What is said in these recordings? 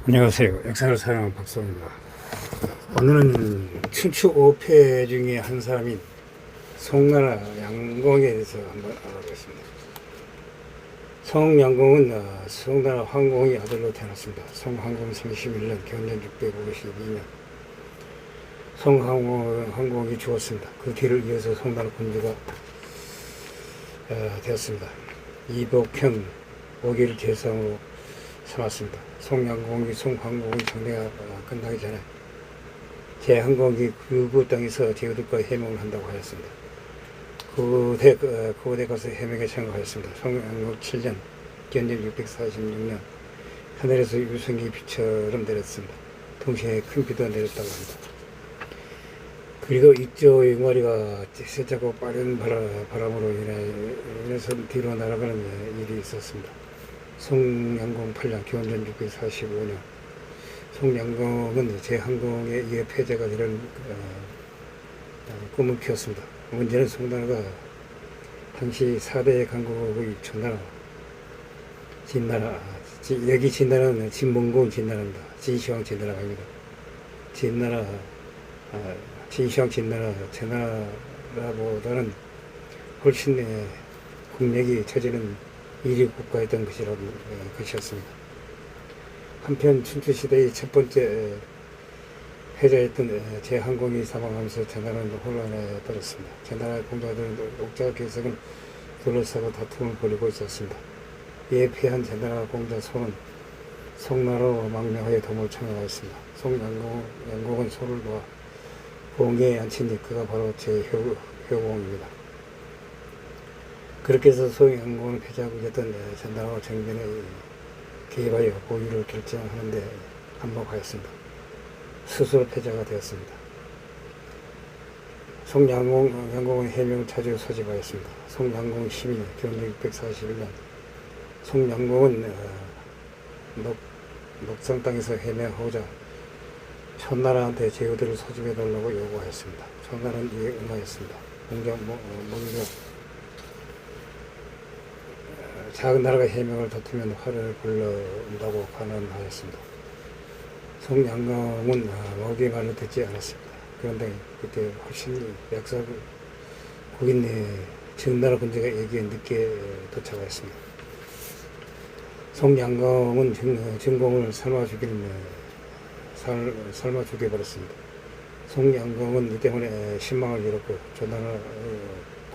안녕하세요. 역사를 사랑하는 박성입니다. 오늘은 춘추 5패 중에 한 사람인 송나라 양공에 대해서 한번 알아보겠습니다. 송양공은 송나라 황공의 아들로 태어났습니다. 송황공 31년 경년 652년 송황공이 죽었습니다. 그 뒤를 이어서 송나라 군주가 되었습니다. 이복현 5기를 대상으로 삼았습니다. 송양공이 송황공의 정대가 끝나기 전에 제한공이 그곳 땅에서 제후들과 해명을 한다고 하였습니다. 그곳에 가서 해명에 참가하였습니다. 송양공 7년 gen년 646년 하늘에서 유성이 비처럼 내렸습니다. 동시에 큰 비도 내렸다고 합니다. 그리고 입조 용마리가 세차고 빠른 바람으로 인해서 뒤로 날아가는 일이 있었습니다. 송양공 8년 경년 645년 송양공은 제한공에 의해 폐자가 되는 꿈을 키웠습니다. 문제는 송나라가 당시 4대 강국의 전나라 진나라, 여기 진나라는 진몽공 진나라입니다. 진시황 진나라가 아닙니다. 진나라, 진시황 진나라, 제나라보다는 훨씬 국력이 처지는 이리 국가였던 것이었습니다. 한편 춘추시대의 첫 번째 패자였던 제한공이 사망하면서 제나라는 혼란에 빠졌습니다. 제나라의 공자들은 옥자 계석은 둘러싸고 다툼을 벌이고 있었습니다. 이에 패한 제나라 공자 소는 송나라로 망명하여 도움을 청하였습니다. 송양공은 소를 놓아 공에 앉힌 그가 바로 제효공입니다. 그렇게 해서 송양공을 패자하고 있던 전나라와 정변에 개입하여 보위를 결정하는데 한몫하였습니다. 스스로 패자가 되었습니다. 송양공은 해명을 찾아 소집하였습니다. 송양공 12년 경년 641년 송양공은 녹성 땅에서 해명하고자 천나라한테 제후들을 소집해달라고 요구하였습니다. 천나라는 이에 응하였습니다. 목적 작은 나라가 해명을 다투면 화를 불러온다고 간언하였습니다. 송양공은 목의 말을 듣지 않았습니다. 그런데 그때 훨씬 국인 정나라 군주가 여기에 늦게 도착하였습니다. 송양공은 정공을 삶아 죽여버렸습니다. 송양공은 이 때문에 신망을 잃었고 전나라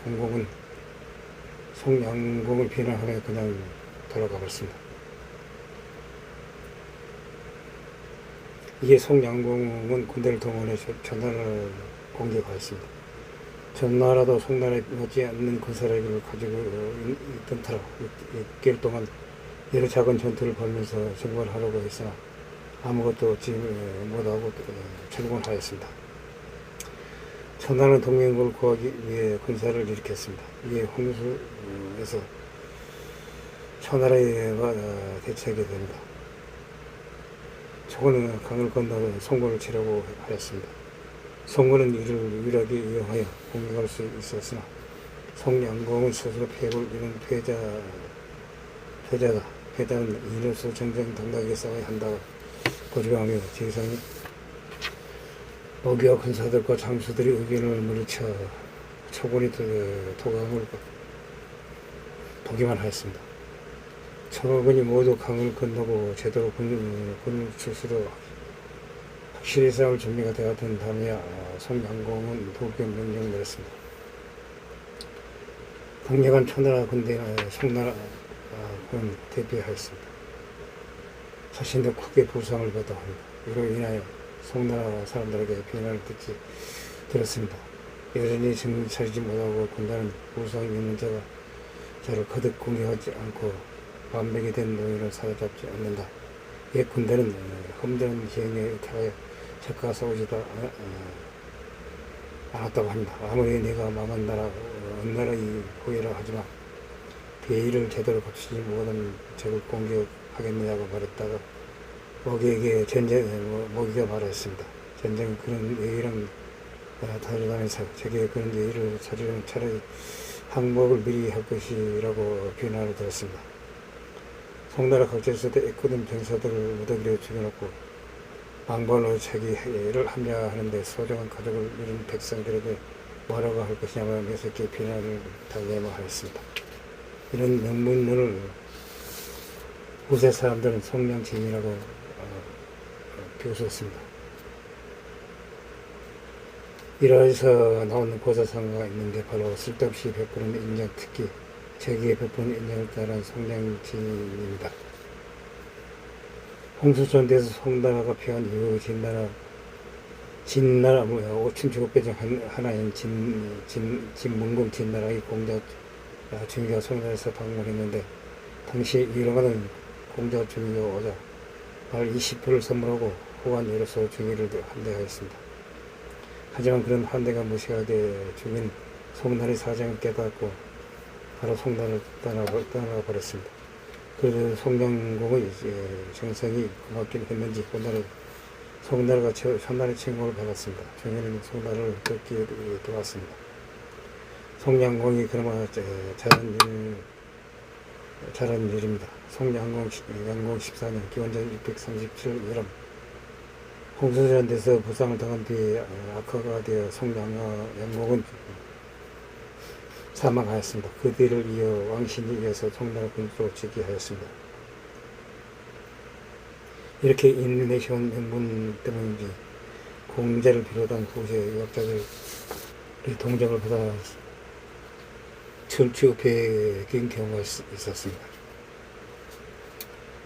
공공은 송양공을 비난하며 그냥 돌아가 버렸습니다. 이에 송양공은 군대를 동원해 전나라를 공격하였습니다. 전나라도 송나라에 못지않는 군사력을 가지고 있던 터라 6개월 동안 여러 작은 전투를 벌면서 정벌을 하려고 했으나 아무것도 얻지 못하고 철군하였습니다. 천나라는 동맹국을 구하기 위해 군사를 일으켰습니다. 이에 홍수에서 천나라와 대치하게 됩니다. 초고는 강을 건너 송고를 치려고 하였습니다. 송고는 이를 유일하게 이용하여 공격할 수 있었으나 송양공은 스스로 패를 이룬 패자다. 패자는 이로써 정정당당하게 싸워야 한다고 고집하며 제상이 모기와 군사들과 장수들이 의견을 물리쳐 초군이 도강을 보기만 하였습니다. 초군이 모두 강을 건너고 제대로 군을 출수로 확실히 싸울 준비가 되었던 다음에야 송양공은 도교 명령을 내렸습니다. 강력한 천나라 군대가 송나라 군 대피하였습니다. 자신도 크게 부상을 받아 합니다. 이로 인하여 송나라 사람들에게 비난을 들었습니다. 여전히 정신 차리지 못하고 군단은 부상이 있는 자를 거듭 공격하지 않고 반백이 된 노인을 사로잡지 않는다. 옛 군대는 험드는 기행에 타하여 적과 싸우지도 않았다고 합니다. 아무리 내가 망한 나라 어느 나라의 후예라 하지만 대의를 제대로 갖추지 못한 적을 공격하겠느냐고 말했다가 모기에게 모기가 말했습니다. 전쟁은 그런 예의랑 다르다면서 제게 그런 예의를 차리려면 차라리 항복을 미리 할 것이라고 비난을 들었습니다. 송나라 각지에서도 애꿎은 병사들을 무더기로 죽여놓고 망발로 자기를 합리화하는데 소중한 가족을 잃은 백성들에게 뭐라고 할 것이냐며 매섭게 비난을 당해야 하였습니다. 이런 명문을 후세 사람들은 성량지인이라고 비웃었습니다. 일화에서 나오는 고사상가 있는데 바로 쓸데없이 베푸는 인정, 특히 자기에 베푸는 인정을 따른 성량지인입니다. 홍수전대에서 송나라가 피한 이후 진나라 5,700배 중 하나인 진문공 진나라의 공자 중위가 송나라에서 방문했는데 당시 유령하는 공자 중위가 오자 말 20표를 선물하고 호관으로서 중위를 환대하였습니다. 하지만 그런 환대가 무시하게 중위는 송나라의 사정을 깨닫고 바로 송나라를 떠나버렸습니다. 그래서 송량공의 정성이 고맙긴 했는지 송나라가 천나라의 침공을 받았습니다. 중위는 송나라를 뜯기에 도왔습니다. 송량공이 그나마 잘한 일입니다. 송량공 14년 기원전 637 여름 홍수전대에서 부상을 당한 뒤에 악화가 되어 송량공은 사망하였습니다. 그 뒤를 이어 왕신이 이어서 송나라 군주로 즉위하였습니다. 이렇게 인내시온 명분 때문인지 공자를 비롯한 후세 유학자들의 동정을 받아 천추업에 긴 경우가 있었습니다.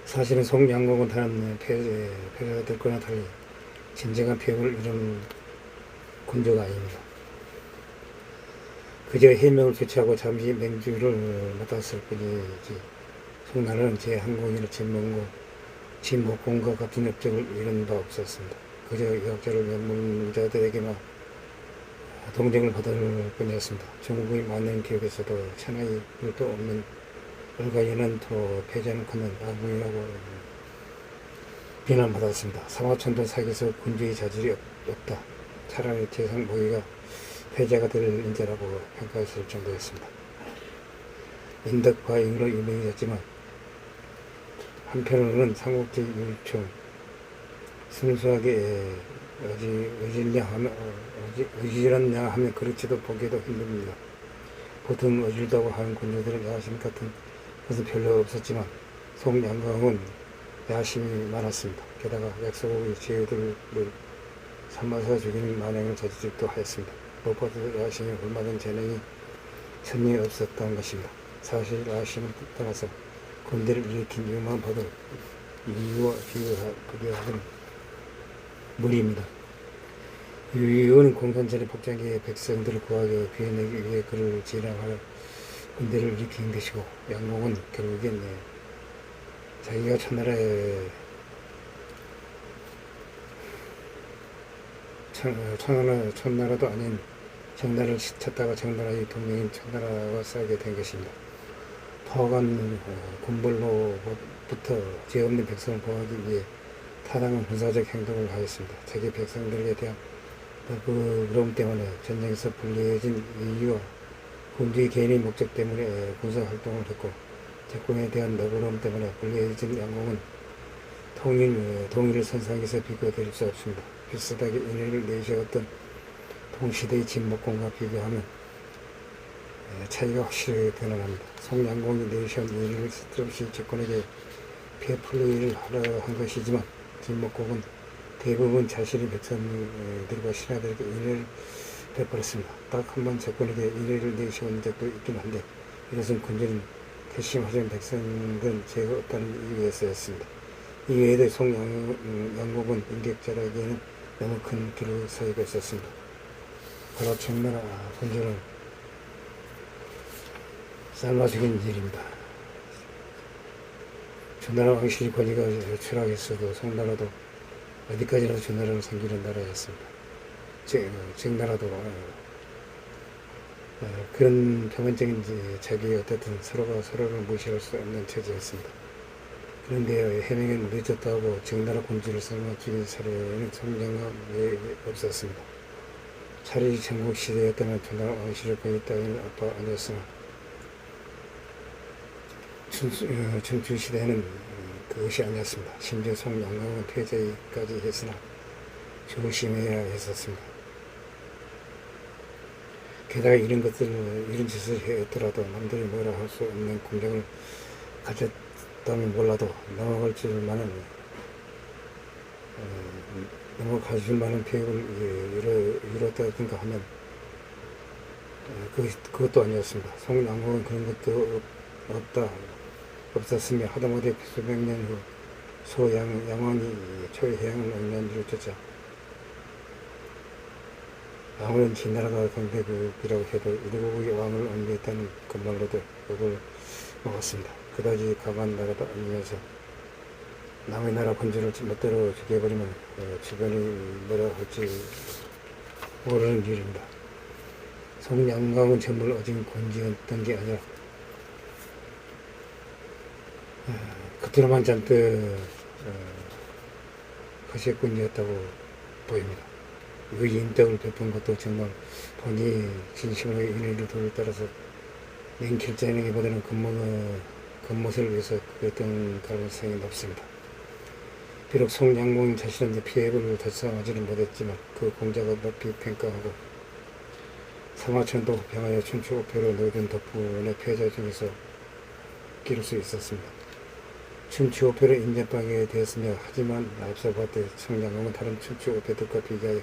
사실은 송량공은 다른 패자들과는 달리 진정한 폐업을 이룬 군주가 아닙니다. 그저 해명을 조치하고 잠시 맹주를 맡았을 뿐이지 송나라는 제 항공인을 진목공과 같은 업적을 이룬 바 없었습니다. 그저 유학자를 명문자들에게만 동정을 받을 뿐이었습니다. 중국의 많은 기업에서도 천하의 일도 없는 얼가연한 패자는 그는 아궁이라고 비난받았습니다. 사마천도 사기에서 군주의 자질이 없다. 차라리 재상 모의가 패자가 될 인재라고 평가했을 정도였습니다. 인덕과잉으로 유명해졌지만 한편으로는 삼국지 율총 순수하게 의지런냐 하면 그렇지도 보기도 힘듭니다. 보통 어질다고 하는 군주들은 야심 같은 것은 별로 없었지만 송량공은 야심이 많았습니다. 게다가 약소국의 제후들을 삼아서 죽이는 만행을 저지르기도 하였습니다. 무엇보다도 야심이 홀맞은 재능이 전혀 없었다는 것입니다. 사실 야심을 떠나서 군대를 일으킨 이유만 봐도 이유와 비교하기는 무리입니다. 이유는 공산전의 복장기에 백성들을 구하게 구해내기 위해 그를 진압하여 군대를 일으킨 것이고, 양공은 결국엔 자기가 천나라도 아닌 정나라를 찾다가 정나라의 동맹인 천나라와 싸우게 된 것입니다. 파악한 군벌로부터 죄 없는 백성을 보호하기 위해 타당한 군사적 행동을 하였습니다. 자기 백성들에 대한 너그러움 때문에 전쟁에서 불리해진 이유와 군주의 개인의 목적 때문에 군사활동을 했고, 적군에 대한 너그러움 때문에 불리해진 양공은 통일을 선상에서 비교될 수 없습니다. 비슷하게 인해를 내세웠던 동시대의 진목공과 비교하면 차이가 확실히 드러납니다. 송량공이 내세운 인해를 쓸데없이 적군에게 패플레이를 하려 한 것이지만, 진목공은 대부분 자신의 백성들과 신하들에게 인해를 베풀었습니다. 딱 한 번 적군에게 인해를 내세운 적도 있긴 한데, 이것은 군주는 괘씸하던 백성들은 죄가 없다는 이유에서였습니다. 이외에도 송양공은 인격자라기에는 너무 큰 길을 서고 있었습니다. 바로 청나라 군주를 삶아 죽인 일입니다. 주나라 왕실의 권위가 추락했어도 송나라도 어디까지나 주나라를 섬기는 나라였습니다. 정나라도 그런 표면적인 자기 어떻든 서로가 서로를 무시할 수 없는 처지였습니다. 그런데 해명은 늦었다고 정나라 군주를 삶아 죽인 사례는 송량공 외에 없었습니다. 차라리 전국시대였다면 주나라 왕실의 권위 따위는 아빠 아니었으나 춘추시대에는 그것이 아니었습니다. 심지어 송양강은 폐제까지 했으나 조심해야 했었습니다. 게다가 이런 짓을 했더라도 남들이 뭐라 할 수 없는 공력을 가졌다면 몰라도 넘어갈 줄 만한 넘어갈 줄 만한 계획을 이뤘다든가 하면 그것도 아니었습니다. 송양강은 그런 것도 없었으며 하다못해 수백 년 후 소양왕이 초해양을 억난 이루쳤자 아무런 진나라가 강대국이라고 해도 일국의 왕을 옹리했다는 것만으로도 욕을 먹었습니다. 그다지 강한 나라도 아니면서 남의 나라 군주를 멋대로 죽여버리면 주변이 뭐라 할지 모르는 일입니다. 송양강은 전부 어진 군주였던 게 아니라 겉으로만 잔뜩 거시꾼이었다고 보입니다. 그 인덕을 베푼 것도 정말 본인이 진심으로 인의를 도를 따라서 냉킬자에게보다는 겉멋을 위해서 그랬던 가능성이 높습니다. 비록 송양공 자신은 피해를 달성하지는 못했지만 그 공작을 높이 평가하고 사마천도 병하여 춘추오패로 넣어둔 덕분에 패자 중에서 기를 수 있었습니다. 춘추오패를 인정받게 되었으며 하지만 앞서 봤듯 송양공은 다른 춘추오패들과 비교하여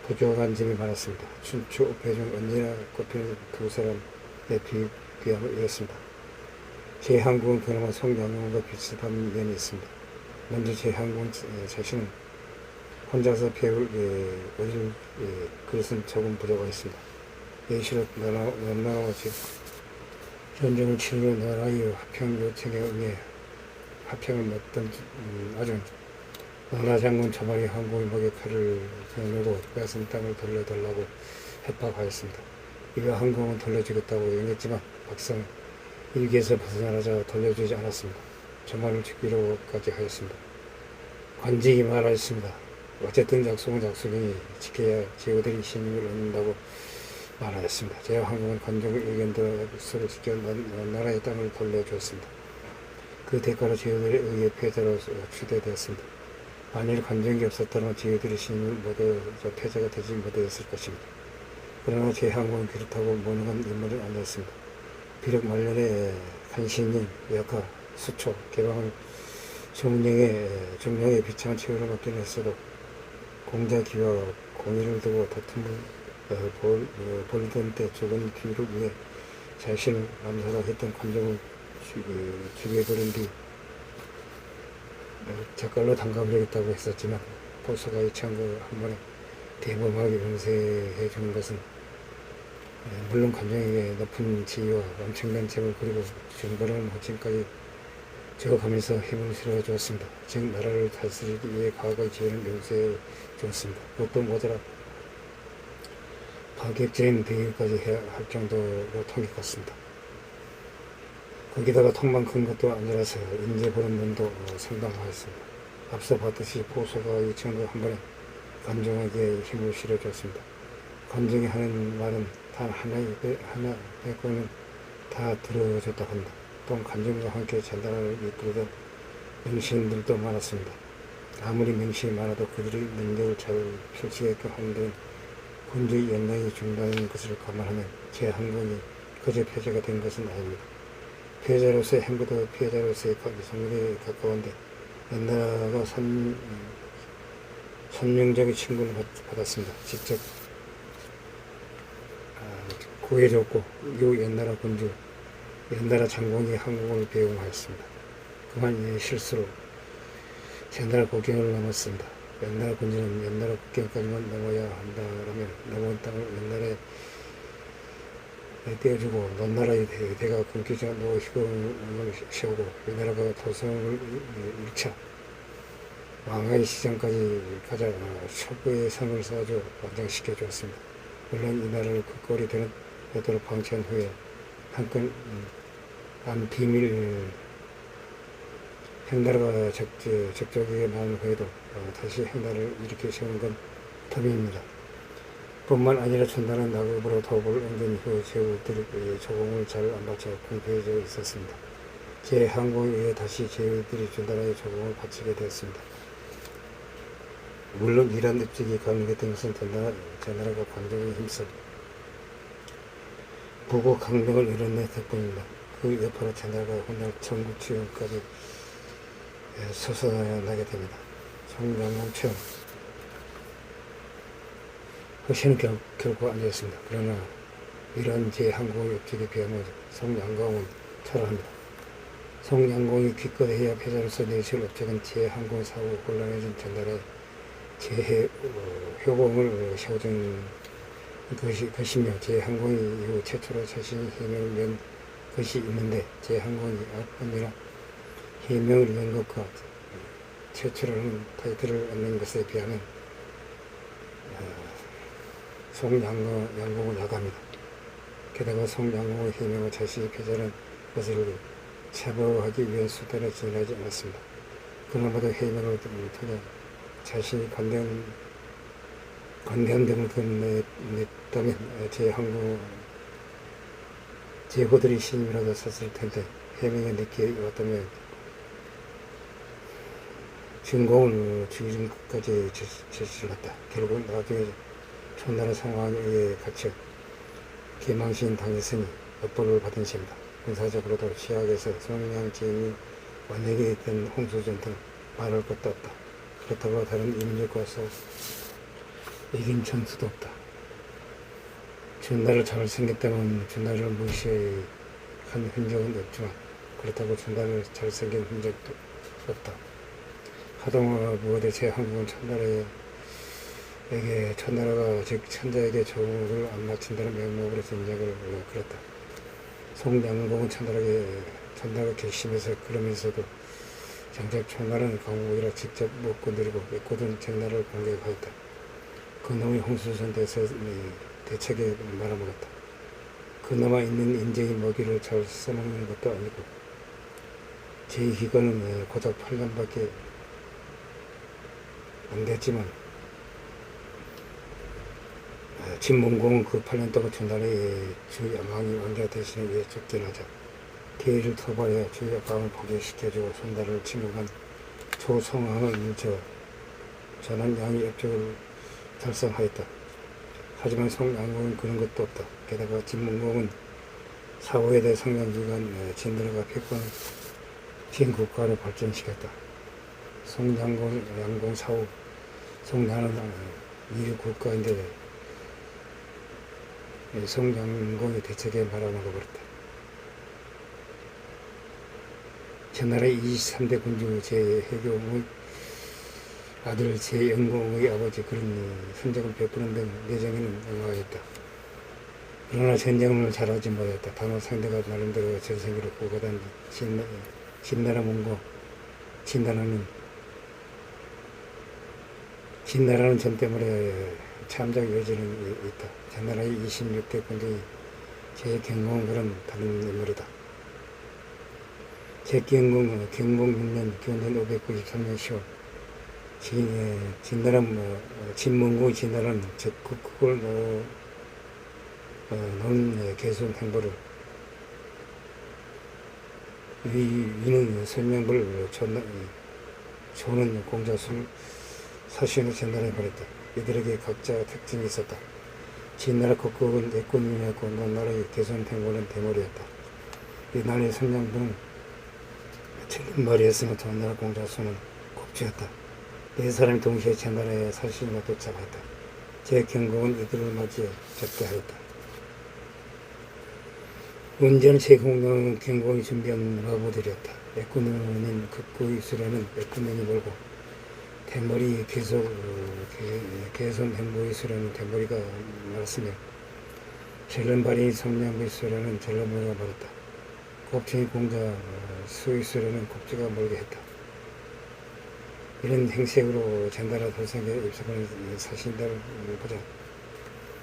부족한 점이 많았습니다. 춘추오패 중 언제나 꼽히는 두 사람의 비교함을 이뤘습니다. 제한국은 그나마 송양공과 비슷한 면이 있습니다. 먼저 제한국 자신은 혼자서 배울 어릴 그릇은 조금 부족했습니다. 예시로 너나와 전쟁을 치르려 나라의 합평 요청에 응해 합평을 맺던 아중 너나 장군 저말이 항공의 목에 칼을 겨누고 빼앗은 땅을 돌려달라고 협박하였습니다. 이후 항공은 돌려주겠다고 응했지만 막상 일기에서 벗어나자 돌려주지 않았습니다. 저말을 죽이려고까지 하였습니다. 관직이 말하였습니다. 어쨌든 약속은 약속이니 지켜야 제후들이 신임을 얻는다고 말하였습니다. 제왕항공은 관종의 의견대로 약속을 지켜 나라의 땅을 돌려주었습니다. 그 대가로 제후들에 의해 패자로 추대되었습니다. 만일 관종이 없었다면 제후들의 신임을 못해 패자가 되지 못했을 것입니다. 그러나 제항공은 그렇다고 무능한 인물은 아니었습니다. 비록 말년에 간신인, 역하, 수초, 개방을 중령의 비참한 최후를 받기는 했어도 공자기와 공의를 두고 다툼을 벌이던 때 죽은 귀를 위해 자신을 암살하려 했던 관종을 죽여버린 뒤 젓갈로 담가버리겠다고 했었지만 보수가 이창고 한 번에 대범하게 용서해 주는 것은 물론 관종에게 높은 지위와 엄청난 재물 그리고 정벌한 호칭까지 적어가면서 힘을 실어주었습니다. 즉 나라를 다스리기 위해 과거의 지혜를 용서해 주었습니다. 그것도 모자라 파격적인 대결까지 해야 할 정도로 통역했습니다. 거기다가 통만 큰 것도 아니라서 인재 보는 면도 상당하였습니다. 앞서 봤듯이 포소가 이청도 한 번에 관종에게 힘을 실어주었습니다. 관종이 하는 말은 단 하나 빼고는 다 들어줬다고 합니다. 또한 관종과 함께 전달을 이끌던 명신들도 많았습니다. 아무리 명신이 많아도 그들의 능력을 잘 펼치게끔 하는 데는 군주의 역량이 중요한 것을 감안하면 제항공이 그저 패자가 된 것은 아닙니다. 패자로서의 행보도 피해자로서의 성분에 가까운데 옛나라가 선명적인 친구를 받았습니다. 직접 구해줬고 이 옛나라 군주 옛나라 장공이 항공을 배웅하였습니다. 그만 이 실수로 옛나라 국경을 넘었습니다. 옛나라 군주는 옛나라 국경까지만 넘어야 한다라면 넘은 땅을 옛날에 떼어주고 논나라의 대가 끊기자 노희공을 세우고 우리나라가 도성을 잃자 왕의 시장까지 가자 첩의 상을 쌓아줘 완장시켜 주었습니다. 물론 이 나라를 그 꼴이 되도록 방치한 후에 한 비밀 행나라가 적적하게 나온 후에도 다시 행나라를 일으켜 세운 건 덤입니다. 뿐만 아니라 천나라는 낙읍으로 도읍을 옮긴 후 제후들이 조공을 잘 안 바쳐 궁피해져 있었습니다. 제항공에 다시 저희들이 전달하여 조공을 바치게 되었습니다. 물론 이러한 납득이 가능했던 것은 전나라가 광종에 힘써 부국 강령을 이뤄내 덕분입니다. 그 여파로 전나라가 훗날 전국 지원까지 솟아나게 됩니다. 송량공처럼 허신은 결코 아니었습니다. 그러나 이러한 제항공의 업적에 비하면 송량공은 철합니다. 송량공이 기껏 해야 패자로서 내실 업적은 제항공 사고 곤란해진 전날에 효공을 세워준 것이며 제항공이 이후 최초로 자신이 해명을 연 것이 있는데 제항공이 아뿐이라 해명을 연 것과 최초로는 타이틀을 얻는 것에 비하면 송양공은 약합니다. 게다가 송양공의 해명을 자신이 패자라는 것을 체벌하기 위한 수단을 지원하지 않았습니다. 그나마도 해명을 통해 자신이 관대한 등을 드러냈다면 제후들이 신임이라도 샀을 텐데 해명에 늦게 왔다면 증공을 죽이는 것까지 제시를 했다. 결국 나중에 초나라 상황에 갇혀 개망신 당했으니 역벌을 받은 셈이다. 군사적으로도 시학에서 성량지인이 완역에 있던 홍수전 등 말할 것도 없다. 그렇다고 다른 인력과서 이긴 전투도 없다. 전나를 잘생겼다면 전나를 무시한 흔적은 없지만 그렇다고 전나를 잘생긴 흔적도 없다. 하동화 무어대 제항공은 천나라가 즉 천자에게 조공을 안 마친다는 명목으로 전략을 그렸다. 송량공은 천나라가 결심해서 그러면서도 정작 천나라는 강국이라 직접 못 건드리고 외코든 전나라를 공격하였다. 그놈의 홍수전대에서 대책에 말아먹었다. 그나마 있는 인재의 먹이를 잘 써먹는 것도 아니고 제2기간은 고작 8년밖에 안 됐지만 진문공은 그 8년 동안 전나라의 주야망이 왕자 대신에 위해 쫓겨나자 대의를 토벌해 주야방을 포기시켜주고 손나라를 침공한 조성왕을 물쳐 전한 양의 업적을 달성하였다. 하지만 송양공은 그런 것도 없다. 게다가 진문공은 사후에 대해 성장기간 진나라가 패권 빈 국가를 발전시켰다. 송양공 사후 송나라는 이류 국가인데 송양공의 대책에 말아먹어버렸다. 전나라의 23대 군주 제해경의 아들 제영공의 아버지 그런 선적을 베푸는 등 내정에는 응하였다. 그러나 전쟁을 잘하지 못했다. 다만 상대가 나름대로 전생기를 구가단 진나라 문고 진나라는 전 때문에 참작 여지는 있다. 전나라의 26대 군주의 제경공은 그런 다른 인물이다. 제경공 경공 6년 교년 593년 10월 진문공의 진나라는 적극을 넣은 개선 행보를 위는 설명을 조는 공자술 사시는 전나라에 보냈다. 이들에게 각자 특징이 있었다. 진나라 국국은 애권이었고 논나라의 개선 행보는 대머리였다. 이 나라의 선량부는 철름머리였으며 전나라 공자수는 곡주였다. 네 사람이 동시에 전나라에 사신에 도착했다. 제경공은 이들을 맞이해 접대하였다. 운전 제공령은 경공이 준비한 마부들이었다. 애꾸눈인 극구의 수레는 애꾸눈이 몰고 대머리 개선 행보의 수레는 대머리가 말았으며 전람발이 성량의 수레는 전람머리가 말았다. 곱창이 공자 수의 수레는 곱지가 멀게 했다. 이런 행색으로 전나라 돌상에 입성하는 사신들을 보자.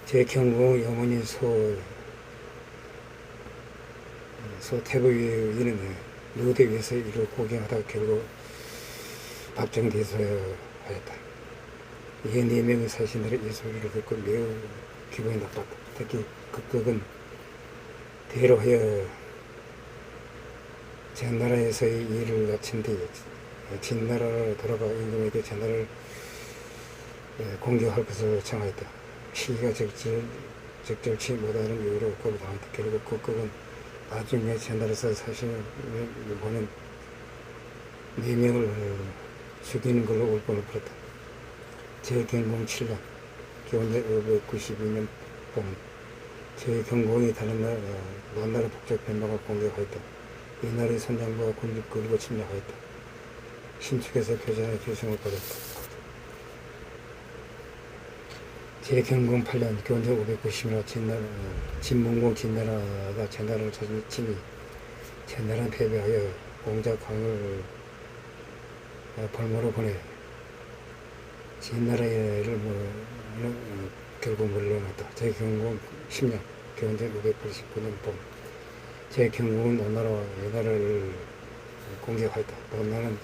제경공의 어머니 소태부위는 누대 위에서 이를 구경하다가 결국 박정대소하였다. 이에 4명의 사신들의 이 소리를 듣고 매우 기분이 나빴다. 특히 극극은 대로하여 제나라에서의 일을 마친 뒤 진나라로 돌아가 임금에게 제나라를 공격할 것을 청하였다. 시기가 적절치 못하는 이유로 거부당했다. 결국 국국은 나중에 제나라에서 사신을 보낸 4명을 죽이는 걸로 울분을 풀었다. 제경공 7년 기원전 592년 봄 제경공이 다른 나라 북쪽 변방을 공격하였다. 이 나라의 선장과 군주 그리고 침략하였다. 신축에서 교전의 교승을 받았다. 제경공 8년 기원전 590년 진문공 진나라가 제나라를 침이 제나라는 패배하여 공작강을 벌모로 보내 진나라를 결국 물러났다. 제경공 10년 기원전 589년 봄 제경공은 너나라와 얘나라를 공격하였다. 너나라는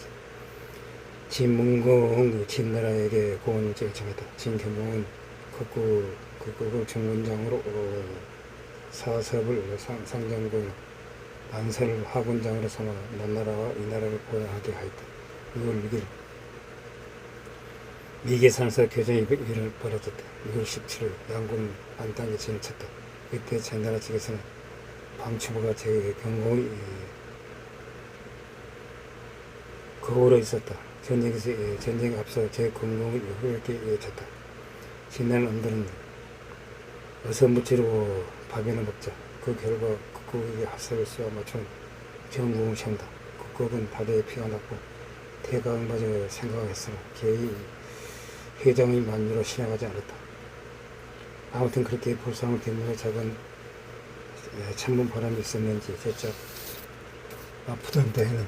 진문공 진나라에게 고원을 제청했다. 진경공은 극국을 정군장으로 사섭을 상장군 안설을 하군장으로 삼아 너나라와 이 나라를 보양하게 하였다. 6월 6일 미계산에서 교전이 벌어졌다. 6월 17일 양군 안땅에 진쳤다. 이때 제나라 측에서는 방추부가 제경공이 거울에 있었다. 전쟁에 앞서 제경공을 이렇게 쳤다. 진나라 놈들은 어서 무찌르고 밥이나 먹자. 그 결과 극국에게 하사를 쏘아 맞춘 경공을 세운다. 극국은 다리에 피가 났고 대강마저 생각했으나 개의 회장의 만류로 신뢰하지 않았다. 아무튼 그렇게 불상을 때문에 작은 찬문 바람이 있었는지 제짝 아프던 데에는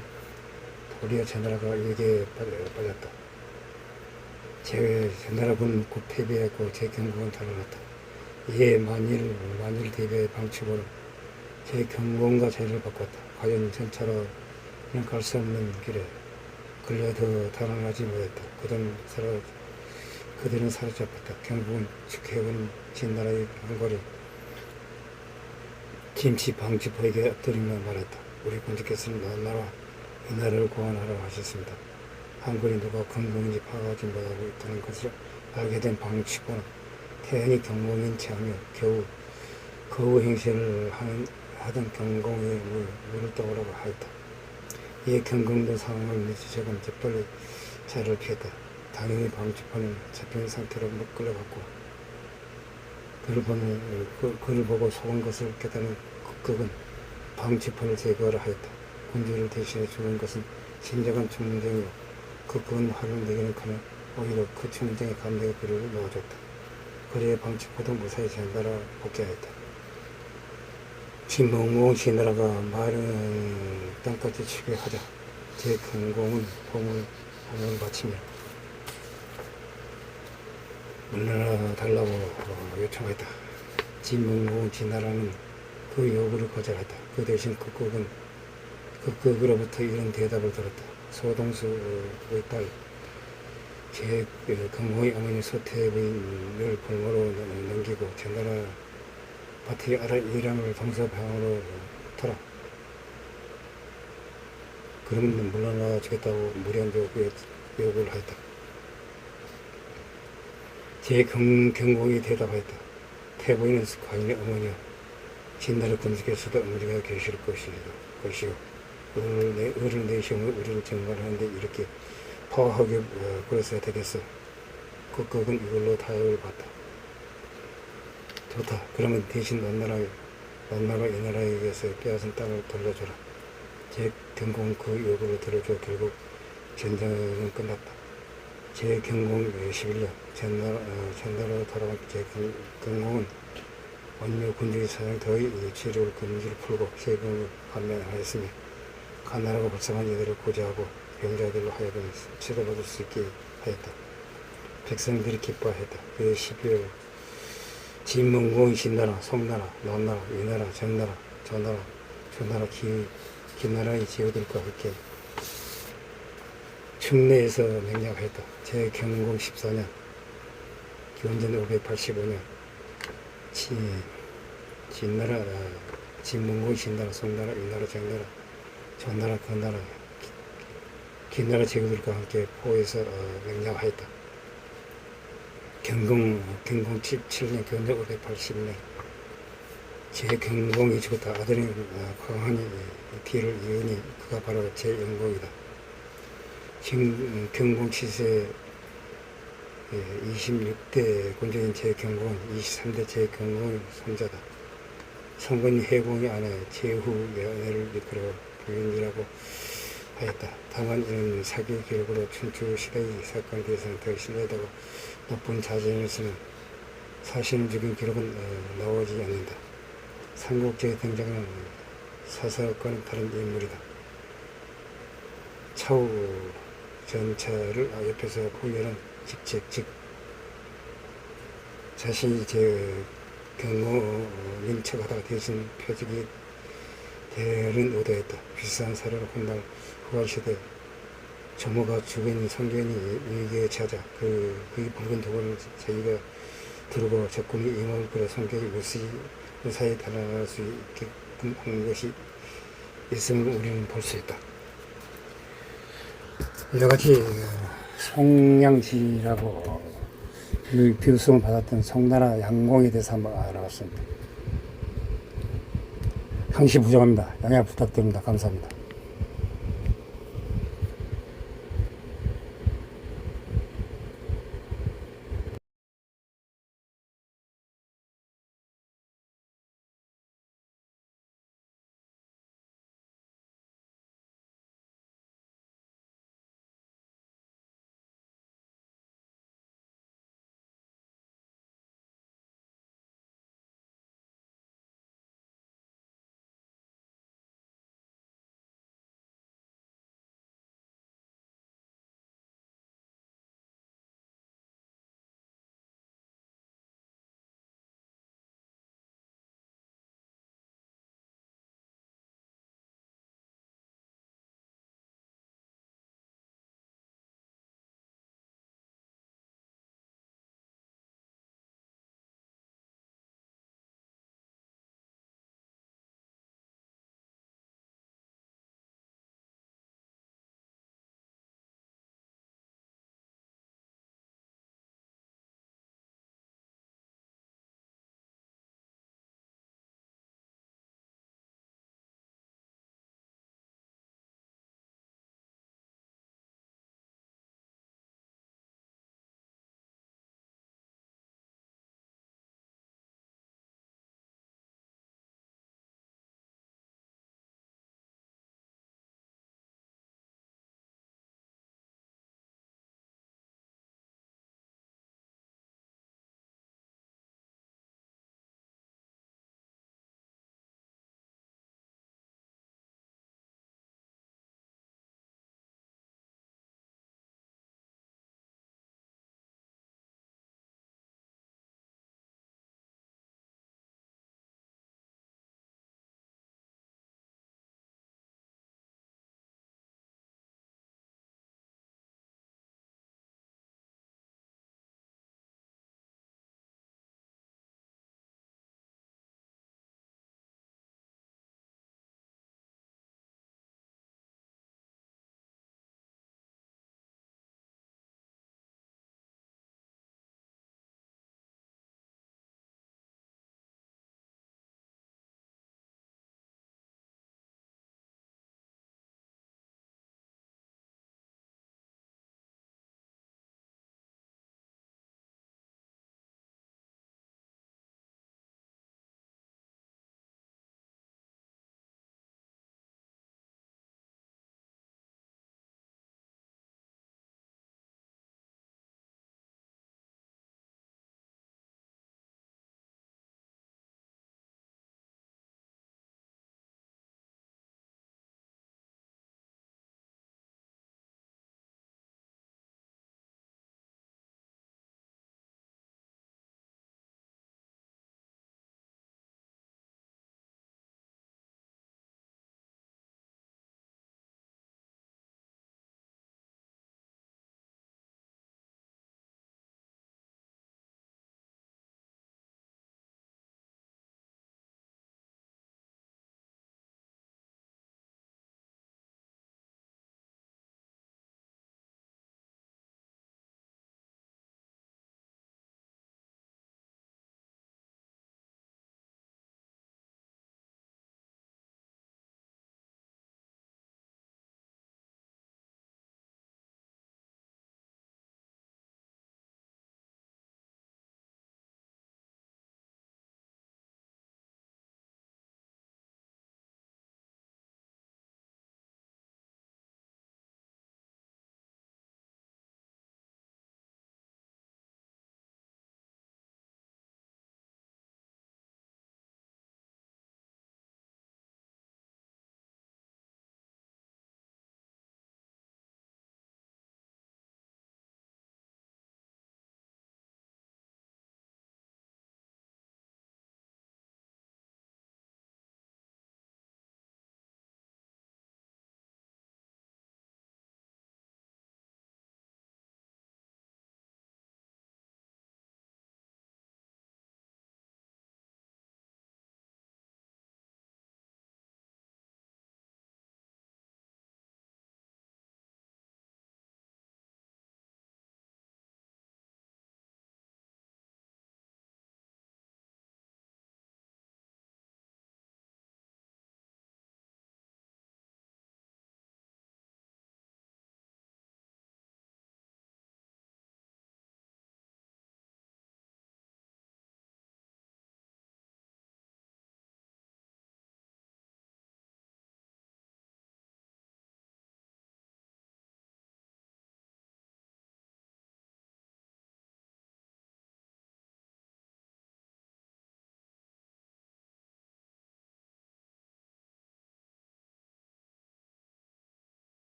도리어 제나라가 일개에 빠졌다. 제나라군 곧 패배했고 제경공은 달아났다. 이에 만일 대비해 방치고는 제경공과 자리를 바꿨다. 과연 전차로는 갈 수 없는 길에 근래 더 달아나지 못했다. 그들은 사로잡혔다. 경국은 축해온 진나라의 한거리 김치 방치포에게 엎드리며 말했다. 우리 군주께서는 너나라 이 나라를 구원하라고 하셨습니다. 한글이 누가 경공인지 파악하지 못하고 있다는 것을 알게 된 방치포는 태연히 경공인 체하며 겨우 거우 행세를 하던 경공의 물을 떠오라고 하였다. 이에 경공도 상황을 눈치채곤 재빨리 자리를 피했다. 당연히 방치포는 잡힌 상태로 끌려갔고 그를 보고 속은 것을 깨달은 극극은 방치포를 제거하라 하였다. 군주를 대신해 죽은 것은 진정한 충정이요 극극은 화를 내기는 커녕 오히려 그 충정의 감정에 그를 넣어줬다. 그리해 방치포도 무사히 제나라 복귀하였다. 진문공 제나라가 마른 땅까지 치게 하자 제경공은 봉을 바치며 물러나 달라고 요청했다. 진문공 진나라는 그 요구를 거절했다. 그 대신 극극으로부터 이런 대답을 들었다. 소동수의 딸 제경공의 어머니 소태부인을 벌모로 넘기고 제나라 밭의 이랑을 동서방으로 터라. 그러면 물러나 주겠다고 무리한 요구를 하였다. 제경공이 대답하였다. 태부인은 과인의 어머니여 진나라 군주께서도 어머니가 계실 것이요 을을 내시며 우리를 정발하는데 이렇게 파워하게 그랬어야 되겠어. 극극은 이걸로 타협을 받다. 좋다. 그러면 대신 너나라 이 나라에게서 빼앗은 땅을 돌려줘라. 제경공 그 요구를 들어줘 결국 전쟁은 끝났다. 제경공 11년 제나라로 돌아온 제경공은 원료 군주의 사장터의 치료를 금지를 풀고 세금을 판매하였으며 가난하고 불쌍한 이들을 구제하고 병자들로 하여금 치료받을 수 있게 하였다. 백성들이 기뻐하였다. 그의 12월 진문공 진나라, 송나라, 너나라, 위나라, 정나라, 저나라, 조나라, 기나라의 제후들과 함께 충내에서 맹약하였다. 제경공 14년 기원전 585년 진나라, 진문공 진나라, 송나라, 위나라, 정나라, 저 나라 그 나라 긴 나라 제국들과 함께 포에서 맹장하였다. 경공 17년 견적 580년 제경공이 죽었다. 아들인 광환이 뒤를 이으니 그가 바로 제영공이다. 경공 7세 26대 군주인 제경공은 23대 제경공의 손자다. 성건이 해공의 아내 제후 연애를 이끌어 부인이라고 하였다. 다만 이는 사기 기록으로 춘추 시대의 사건에 대해서는 더 신뢰되고 높은 자전을 쓰는 사실을 죽인 기록은 나오지 않는다. 삼국지에 등장하는 사사건은 다른 인물이다. 차후 전차를 옆에서 보유하는 직책, 즉 자신이 경호인 척하다가 대신 표적이 대른 오도했다. 비싼 사료를 훗날 후한시대 조모가 죽은 성견이 위기에 처하자 그의 붉은 도구를 자기가 두르고 적군이 임함을 끌어 성견이 무사히 달아날 수 있게끔 한 것이 있음을 우리는 볼 수 있다. 여러가지 송량지라고 비우성을 받았던 송나라 양공에 대해서 한번 알아봤습니다. 항시 부정합니다. 양해 부탁드립니다. 감사합니다.